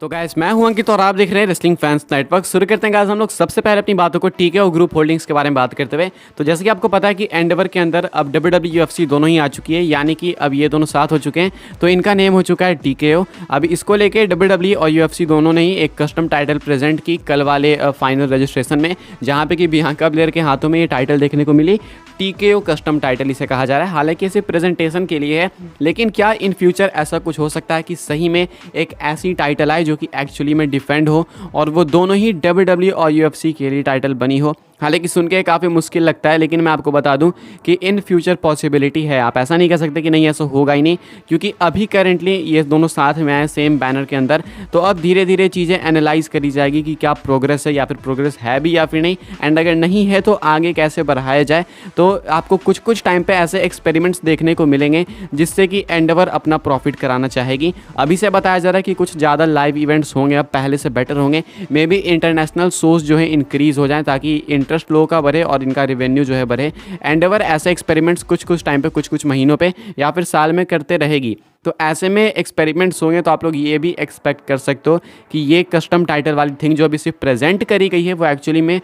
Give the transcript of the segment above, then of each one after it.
तो गाइस मैं हूं अंकित और आप देख रहे हैं रेसलिंग फैंस नेटवर्क। शुरू करते हैं गाइस हम लोग सबसे पहले अपनी बातों को टीके और ग्रुप होल्डिंग्स के बारे में बात करते हुए। तो जैसे कि आपको पता है कि एंडेवर के अंदर अब WWE UFC दोनों ही आ चुकी है, यानी कि अब ये दोनों साथ हो चुके हैं, तो इनका नेम हो चुका है TKO। अब इसको लेके WWE और UFC दोनों ने ही एक कस्टम टाइटल प्रेजेंट की कल वाले फाइनल रजिस्ट्रेशन में, जहाँ पे कि बियांका ब्लेयर के हाथों में ये टाइटल देखने को मिली। TKO कस्टम टाइटल इसे कहा जा रहा है। हालांकि इसे प्रेजेंटेशन के लिए है, लेकिन क्या इन फ्यूचर ऐसा कुछ हो सकता है कि सही में एक ऐसी टाइटल आए जो कि एक्चुअली में डिफेंड हो और वो दोनों ही WWE और UFC के लिए टाइटल बनी हो। हालांकि सुन के काफ़ी मुश्किल लगता है, लेकिन मैं आपको बता दूं कि इन फ्यूचर पॉसिबिलिटी है। आप ऐसा नहीं कह सकते कि नहीं ऐसा होगा ही नहीं, क्योंकि अभी करेंटली ये दोनों साथ में आए सेम बैनर के अंदर। तो अब धीरे धीरे चीज़ें एनालाइज करी जाएगी कि क्या प्रोग्रेस है या फिर प्रोग्रेस है भी या फिर नहीं, एंड अगर नहीं है तो आगे कैसे बढ़ाया जाए। तो आपको कुछ कुछ टाइम पे ऐसे एक्सपेरिमेंट्स देखने को मिलेंगे जिससे कि एंडेवर अपना प्रॉफिट कराना चाहेगी। अभी से बताया जा रहा है कि कुछ ज़्यादा लाइव इवेंट्स होंगे, अब पहले से बेटर होंगे। मे बी इंटरनेशनल शोज जो है इंक्रीज़ हो जाएँ ताकि इंटरेस्ट लोगों का बढ़े और इनका रेवेन्यू जो है बढ़े। एंडेवर ऐसे एक्सपेरिमेंट्स कुछ टाइम पे, कुछ महीनों पे या फिर साल में करते रहेगी। तो ऐसे में एक्सपेरिमेंट्स होंगे तो आप लोग ये भी एक्सपेक्ट कर सकते हो कि ये कस्टम टाइटल वाली थिंग जो अभी सिर्फ प्रेजेंट करी गई है वो एक्चुअली में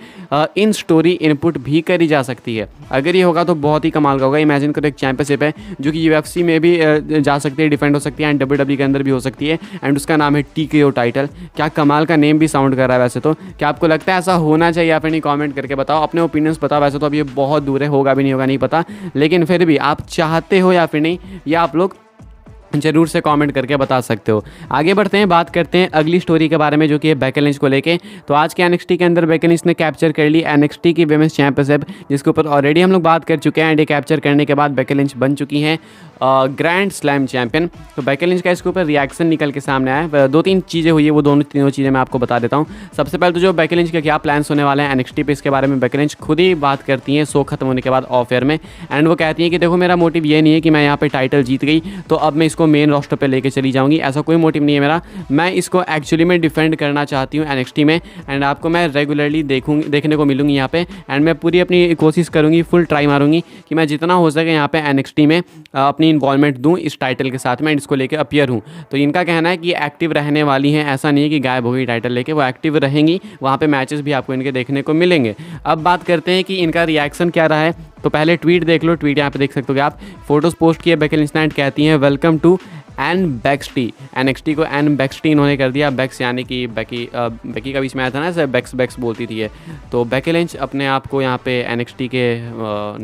इन स्टोरी इनपुट भी करी जा सकती है। अगर ये होगा तो बहुत ही कमाल का होगा। इमेजिन करो एक चैंपियनशिप है जो कि UFC में भी जा सकती है, डिफेंड हो सकती है, एंड WWE के अंदर भी हो सकती है, एंड उसका नाम है TKO टाइटल। क्या कमाल का नेम भी साउंड कर रहा है। वैसे तो क्या आपको लगता है ऐसा होना चाहिए या फिर नहीं? कॉमेंट करके बताओ, अपने ओपिनियंस बताओ। वैसे तो अब ये बहुत दूर है, होगा भी नहीं होगा नहीं पता, लेकिन फिर भी आप चाहते हो या फिर नहीं, या आप लोग जरूर से कमेंट करके बता सकते हो। आगे बढ़ते हैं, बात करते हैं अगली स्टोरी के बारे में जो कि है बेकी लिंच को लेके। तो आज के NXT के अंदर बेकी लिंच ने कैप्चर कर ली NXT की विमेंस चैंपियनशिप, जिसके ऊपर ऑलरेडी हम लोग बात कर चुके हैं। एंड ये कैप्चर करने के बाद बेकी लिंच बन चुकी हैं ग्रैंड स्लैम चैंपियन। तो बेकी लिंच का इसके ऊपर रिएक्शन निकल के सामने आया है। दो तीन चीज़ें हुई है, वो तीनों चीज़ें मैं आपको बता देता हूँ। सबसे पहले तो जो बेकी लिंच के क्या प्लान्स होने वाले हैं NXT पे, इसके बारे में बेकी लिंच खुद ही बात करती हैं शो खत्म होने के बाद ऑफ एयर में। एंड वो कहती हैं कि देखो, मेरा मोटिव ये नहीं है कि मैं यहाँ पे टाइटल जीत गई तो अब मैं इसको मेन रोस्टर पे लेके चली जाऊंगी। ऐसा कोई मोटिव नहीं है मेरा। मैं इसको एक्चुअली में डिफेंड करना चाहती हूँ NXT में, एंड आपको मैं रेगुलरली देखने को मिलूंगी यहाँ पे। एंड मैं पूरी अपनी कोशिश करूँगी, फुल ट्राई मारूंगी कि मैं जितना हो सके यहाँ पे NXT में अपनी इन्वॉल्वमेंट दूँ इस टाइटल के साथ में, इसको लेके अपीयर हूँ। तो इनका कहना है कि एक्टिव रहने वाली हैं, ऐसा नहीं है कि गायब हो गई टाइटल लेके, वो एक्टिव रहेंगी। वहाँ पे मैचेस भी आपको इनके देखने को मिलेंगे। अब बात करते हैं कि इनका रिएक्शन क्या रहा है। तो पहले ट्वीट देख लो, ट्वीट यहाँ पे देख सकते हो कि आप फोटोज़ पोस्ट किए बेकी लिंच ने, कहती हैं वेलकम टू एन बेक्सटी। NXT को एन बेक्सटी इन्होंने कर दिया। बेक्स यानी कि बेकी का बीच में आया था ना, ऐसे बेक्स बोलती थी ये। तो बेकी लिंच अपने आप को यहाँ पे NXT के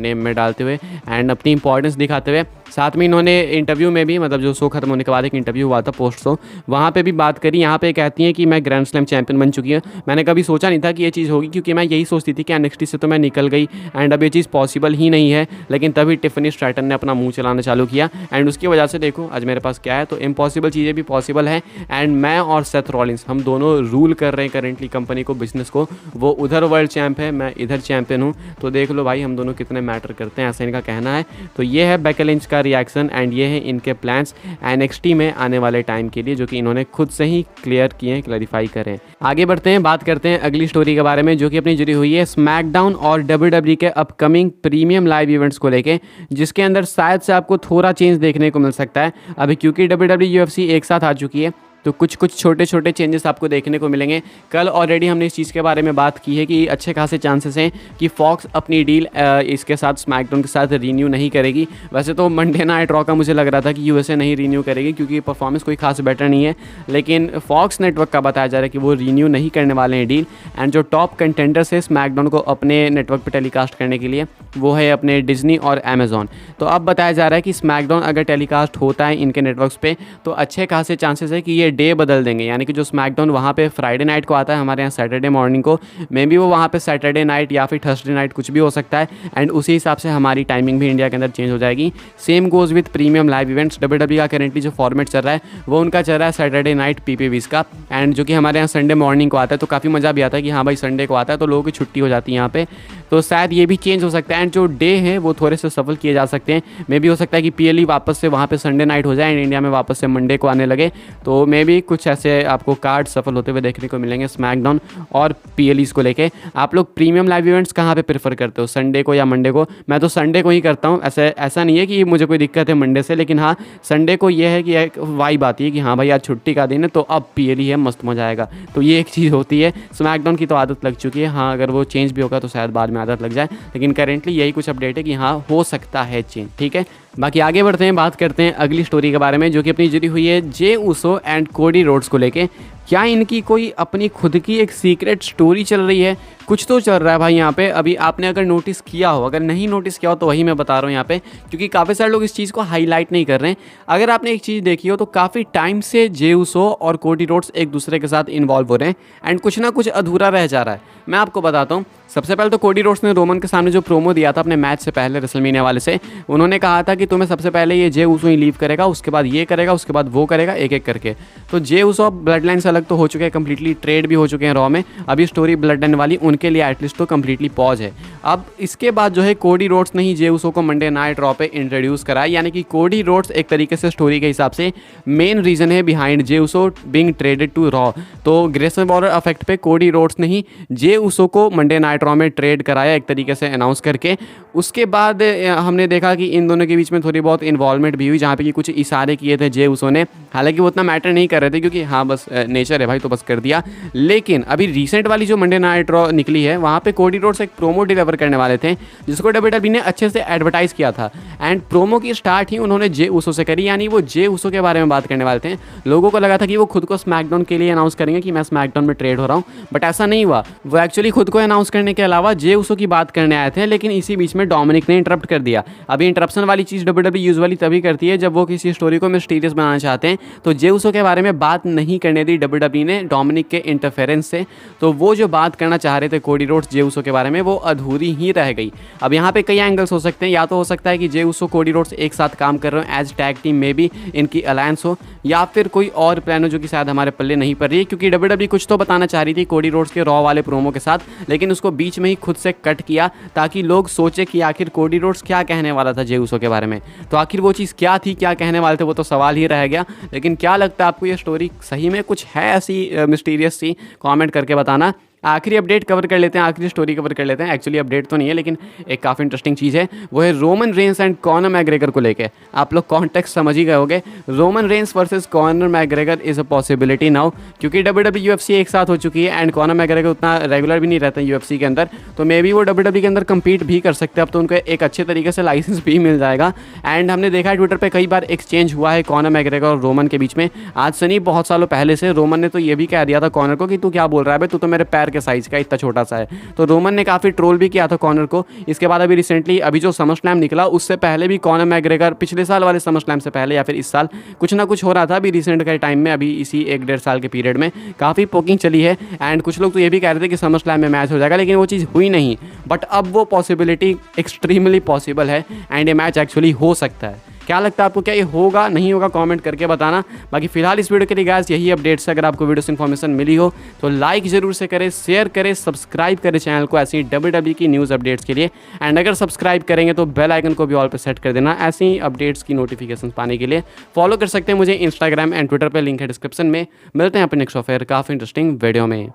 नेम में डालते हुए एंड अपनी इंपॉर्टेंस दिखाते हुए, साथ में इन्होंने इंटरव्यू में भी, मतलब जो शो खत्म होने के बाद एक इंटरव्यू हुआ था पोस्ट शो, वहाँ पे भी बात करी। यहाँ पे कहती हैं कि मैं ग्रैंड स्लैम चैंपियन बन चुकी हूँ। मैंने कभी सोचा नहीं था कि ये चीज़ होगी, क्योंकि मैं यही सोचती थी कि NXT से तो मैं निकल गई एंड अब ये चीज़ पॉसिबल ही नहीं है। लेकिन तभी टिफनी स्ट्रैटन ने अपना मुँह चलाना चालू किया, एंड उसकी वजह से देखो आज मेरे पास क्या है। तो इम्पॉसिबल चीज़ें भी पॉसिबल है, एंड मैं और सेथ रॉलिंस हम दोनों रूल कर रहे हैं करेंटली कंपनी को, बिजनेस को। वो उधर वर्ल्ड चैंप है, मैं इधर चैंपियन हूँ, तो देख लो भाई हम दोनों कितने मैटर करते हैं, ऐसा इनका कहना है। तो ये है बेकी लिंच का रिएक्शन, एंड ये है इनके प्लान्स NXT में आने वाले टाइम के लिए, जो कि इन्होंने खुद से ही क्लियर किए हैं, क्लैरिफाई करें। आगे बढ़ते हैं, बात करते हैं अगली स्टोरी के बारे में जो कि अपनी जुड़ी हुई है स्मैकडाउन और WWE के अपकमिंग प्रीमियम लाइव इवेंट्स को लेके, जिसके अंदर शायद से आपको थोड़ा चेंज देखने को मिल सकता है अभी, क्योंकि WWE UFC एक साथ आ चुकी है। तो कुछ छोटे छोटे चेंजेस आपको देखने को मिलेंगे। कल ऑलरेडी हमने इस चीज़ के बारे में बात की है कि अच्छे खासे चांसेस हैं कि फॉक्स अपनी डील इसके साथ स्मैकडाउन के साथ रीन्यू नहीं करेगी। वैसे तो मंडे नाइट रॉ का मुझे लग रहा था कि USA नहीं रीन्यू करेगी, क्योंकि परफॉर्मेंस कोई खास बेटर नहीं है, लेकिन फॉक्स नेटवर्क का बताया जा रहा है कि वो रीन्यू नहीं करने वाले हैं डील। एंड जो टॉप कंटेंडर्स है स्मैकडाउन को अपने नेटवर्क पर टेलीकास्ट करने के लिए, वो है अपने डिज्नी और अमेजॉन। तो अब बताया जा रहा है कि स्मैकडाउन अगर टेलीकास्ट होता है इनके नेटवर्क्स पे, तो अच्छे खासे चांसेस है कि ये डे बदल देंगे। यानी कि जो स्मैकडाउन वहाँ पे फ्राइडे नाइट को आता है, हमारे यहाँ सैटरडे मॉर्निंग को, मे बी वो वहाँ पे सैटरडे नाइट या फिर थर्सडे नाइट कुछ भी हो सकता है। एंड उसी हिसाब से हमारी टाइमिंग भी इंडिया के अंदर चेंज हो जाएगी। Same goes with premium live events. WWE का करेंटली जो फॉर्मेट चल रहा है वो उनका चल रहा है सैटरडे नाइट PPVs का, एंड जो कि हमारे यहाँ संडे मॉर्निंग को आता है। तो काफ़ी मज़ा भी आता है कि हाँ भाई संडे को आता है, तो लोगों की छुट्टी हो जाती है यहाँ पे। तो शायद ये भी चेंज हो सकता है, एंड जो डे है वो थोड़े से सफल किए जा सकते हैं। मे भी हो सकता है कि PLE वापस से वहाँ पे संडे नाइट हो जाए एंड इंडिया में वापस से मंडे को आने लगे। तो मे मे भी कुछ ऐसे आपको कार्ड सफल होते हुए देखने को मिलेंगे स्मैकडाउन और पीएलईज को लेके। आप लोग प्रीमियम लाइव इवेंट्स कहाँ पे प्रेफर करते हो, संडे को या मंडे को? मैं तो संडे को ही करता हूँ। ऐसा नहीं है कि मुझे कोई दिक्कत है मंडे से, लेकिन हाँ संडे को ये है कि एक वाइब आती है कि हाँ भाई आज छुट्टी का दिन है तो अब पीएलई है, मस्त मजा आएगा। तो ये एक चीज़ होती है। स्मैकडाउन की तो आदत लग चुकी है, हाँ अगर वो चेंज भी होगा तो शायद बाद में आदत लग जाए, लेकिन करेंटली यही कुछ अपडेट है कि हाँ हो सकता है चेंज। ठीक है, बाकी आगे बढ़ते हैं, बात करते हैं अगली स्टोरी के बारे में जो कि अपनी जुड़ी हुई है जे उसो एंड कोडी रोड्स को लेके। क्या इनकी कोई अपनी खुद की एक सीक्रेट स्टोरी चल रही है? कुछ तो चल रहा है भाई यहाँ पे। अभी आपने अगर नोटिस किया हो, अगर नहीं नोटिस किया हो तो वही मैं बता रहा हूँ यहाँ पे, क्योंकि काफ़ी सारे लोग इस चीज़ को हाईलाइट नहीं कर रहे हैं। अगर आपने एक चीज़ देखी हो तो काफ़ी टाइम से जे उसो और कोडी रोड्स एक दूसरे के साथ इन्वॉल्व हो रहे हैं एंड कुछ ना कुछ अधूरा रह जा रहा है। मैं आपको बताता हूँ, सबसे पहले तो कोडी रोड्स ने रोमन के सामने जो प्रोमो दिया था अपने मैच से पहले रेसलमेनिया वाले से, उन्होंने कहा था कि तुम्हें सबसे पहले ये जे उसो ही लीव करेगा, उसके बाद ये करेगा, उसके बाद वो करेगा, एक एक करके। तो जे उसो ब्लड लाइन से अलग तो हो चुके हैं, कंप्लीटली ट्रेड भी हो चुके हैं रॉ में। अभी स्टोरी ब्लड लाइन वाली उनके लिए एटलीस्ट तो कंप्लीटली पॉज है। अब इसके बाद जो है कोडी रोड्स ने ही जे उसो को मंडे नाइट रॉ पे इंट्रोड्यूस करा, यानी कि कोडी रोड्स एक तरीके से स्टोरी के हिसाब से मेन रीजन है behind Jey Uso being traded to Raw. तो ग्रेसन वॉर इफेक्ट पे कोडी रोड्स ने ही जे उसो को मंडे नाइट रॉ में ट्रेड कराया एक तरीके से अनाउंस करके। उसके बाद हमने देखा कि इन दोनों के बीच में थोड़ी बहुत इन्वॉल्वमेंट भी हुई, जहाँ पे कि कुछ इशारे किए थे जे उसो ने, हालांकि वो उतना मैटर नहीं कर रहे थे क्योंकि हाँ बस नेचर है भाई तो बस कर दिया। लेकिन अभी रिसेंट वाली जो मंडे नाइट रॉ निकली है वहाँ पे कोडी रोड्स एक प्रोमो डिलीवर करने वाले थे जिसको डब्ल्यूडब्ल्यूई ने अच्छे से एडवर्टाइज किया था एंड प्रोमो की स्टार्ट ही उन्होंने जे उसो से करी, यानी वो जे उसो के बारे में बात करने वाले थे। लोगों को लगा था कि वो खुद को स्मैकडाउन के लिए अनाउंस करेंगे कि मैं स्मैकडाउन में ट्रेड हो रहा हूँ, बट ऐसा नहीं हुआ। वो एक्चुअली खुद को अनाउंस करने के अलावा जे उसो की बात करने आए थे, लेकिन इसी बीच में डोमिनिक ने इंटरप्ट कर दिया। अभी इंटरप्शन वाली चीज़ डब्ल्यूडब्ल्यूई यूजुअली तभी करती है जब वो किसी स्टोरी को मिस्टीरियस बनाना चाहते हैं। तो जे उसो के बारे में बात नहीं करने दी डब्ल्यूडब्ल्यूई ने डोमिनिक के इंटरफेरेंस से। तो वो जो बात करना चाह रहे थे कोडी रोड्स जे उसो के बारे में वो अधूरी ही रह गई। अब यहाँ पे कई एंगल्स हो सकते हैं, या तो हो सकता है कि जे उसो कोडी रोड्स एक साथ काम कर रहे हो एज टैग टीम में भी इनकी अलायंस हो, या फिर कोई और प्लान हो जो कि शायद हमारे पल्ले नहीं पड़ रही है, क्योंकि डब्ल्यूडब्ल्यूई कुछ तो बताना चाह रही थी कोडी रोड्स के रॉ वाले प्रोमो के साथ, लेकिन उसको बीच में ही खुद से कट किया ताकि लोग सोचे कि आखिर कोडी रोड्स क्या कहने वाला था जे उसो के बारे में। तो आखिर वो चीज़ क्या थी, क्या कहने वाले थे, वो तो सवाल ही रह गया। लेकिन क्या लगता है आपको ये स्टोरी सही में कुछ है ऐसी मिस्टीरियस सी? कमेंट करके बताना। आखिरी अपडेट कवर कर लेते हैं, आखिरी स्टोरी कवर कर लेते हैं। एक्चुअली अपडेट तो नहीं है लेकिन एक काफ़ी इंटरेस्टिंग चीज़ है, वो है Roman Reigns and Conor McGregor को लेके। आप लोग कॉन्टेक्स्ट समझ ही गए होंगे। Roman Reigns versus Conor McGregor is a possibility now, क्योंकि डब्ल्यूडब्ल्यूई यूएफसी एक साथ हो चुकी है एंड कॉनर मैग्रेगर उतना रेगुलर भी नहीं रहता है यूएफसी के अंदर, तो मे बी वो डब्ल्यूडब्ल्यूई के अंदर कम्पीट भी कर सकते हैं। अब तो उनको एक अच्छे तरीके से लाइसेंस भी मिल जाएगा। एंड हमने देखा है ट्विटर पर कई बार एक्सचेंज हुआ है कॉनर मैग्रेगर और रोमन के बीच में। आज से नहीं, बहुत सालों पहले से रोमन ने तो ये भी कह दिया था कॉनर को कि तू क्या बोल रहा है भाई, तू तो मेरे पैर के साइज़ का इतना छोटा सा है। तो रोमन ने काफ़ी ट्रोल भी किया था कॉनर को। इसके बाद अभी रिसेंटली अभी जो समर स्लैम निकला उससे पहले भी कॉनर मैग्रेगर, पिछले साल वाले समर स्लैम से पहले या फिर इस साल कुछ ना कुछ हो रहा था अभी रिसेंट के टाइम में, अभी इसी 1-1.5 साल के पीरियड में काफ़ी पोकिंग चली है। एंड कुछ लोग तो ये भी कह रहे थे कि समर स्लैम में मैच हो जाएगा, लेकिन वो चीज़ हुई नहीं। बट अब वो पॉसिबिलिटी एक्सट्रीमली पॉसिबल है एंड ये मैच एक्चुअली हो सकता है। क्या लगता है आपको, क्या ये होगा नहीं होगा? कमेंट करके बताना। बाकी फिलहाल इस वीडियो के लिए गाइस यही अपडेट्स है। अगर आपको वीडियो से इन्फॉर्मेशन मिली हो तो लाइक जरूर से करें, शेयर करें, सब्सक्राइब करें चैनल को ऐसी डब्ल्यूडब्ल्यूई की न्यूज़ अपडेट्स के लिए। एंड अगर सब्सक्राइब करेंगे तो बेल आइकन को भी ऑल पे सेट कर देना ऐसी अपडेट्स की नोटिफिकेशन पाने के लिए। फॉलो कर सकते हैं मुझे इंस्टाग्राम एंड ट्विटर पर, लिंक है डिस्क्रिप्शन में। मिलते हैं अपने नेक्स्ट ऑफेयर काफ़ी इंटरेस्टिंग वीडियो में।